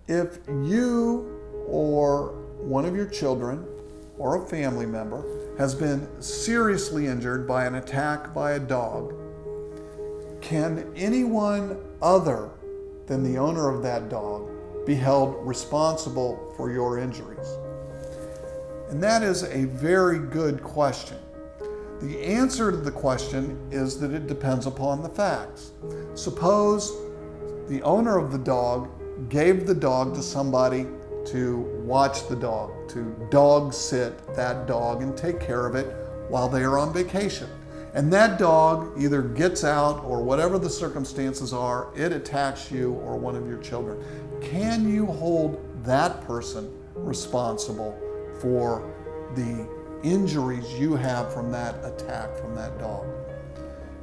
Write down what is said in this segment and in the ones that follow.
If you or one of your children or a family member has been seriously injured by an attack by a dog, can anyone other than the owner of that dog be held responsible for your injuries? And that is a very good question. The answer to the question is that it depends upon the facts. Suppose the owner of the dog gave the dog to somebody to watch the dog, to dog sit that dog and take care of it while they are on vacation. And that dog either gets out or whatever the circumstances are, it attacks you or one of your children. Can you hold that person responsible for the injuries you have from that attack from that dog?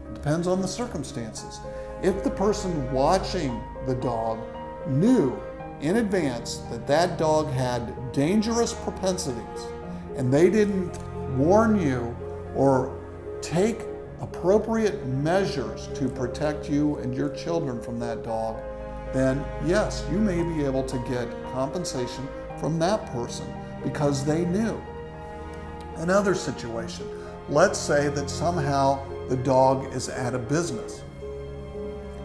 It depends on the circumstances. If the person watching the dog knew in advance that that dog had dangerous propensities and they didn't warn you or take appropriate measures to protect you and your children from that dog, then yes, you may be able to get compensation from that person because they knew. Another situation, let's say that somehow the dog is at a business.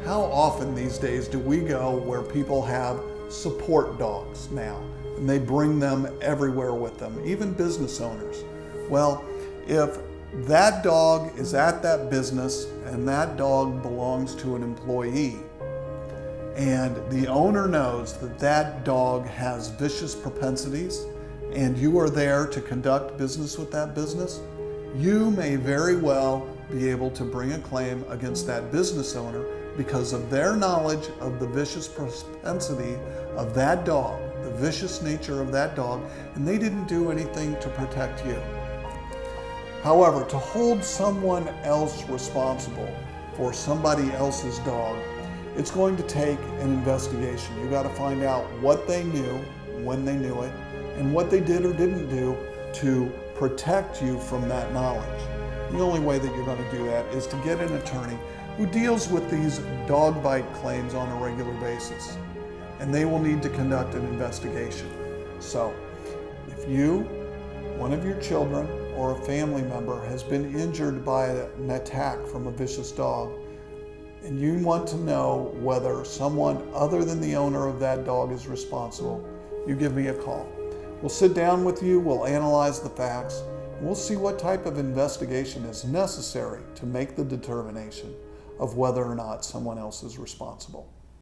How often these days do we go where people have support dogs now and they bring them everywhere with them, even business owners? Well, if that dog is at that business and that dog belongs to an employee and the owner knows that that dog has vicious propensities and you are there to conduct business with that business, you may very well be able to bring a claim against that business owner because of their knowledge of the vicious propensity of that dog, the vicious nature of that dog, and they didn't do anything to protect you. However, to hold someone else responsible for somebody else's dog, it's going to take an investigation. You got to find out what they knew, when they knew it, and what they did or didn't do to protect you from that knowledge. The only way that you're going to do that is to get an attorney who deals with these dog bite claims on a regular basis, and they will need to conduct an investigation. So, if you, one of your children, or a family member has been injured by an attack from a vicious dog, and you want to know whether someone other than the owner of that dog is responsible, you give me a call. We'll sit down with you, we'll analyze the facts, and we'll see what type of investigation is necessary to make the determination of whether or not someone else is responsible.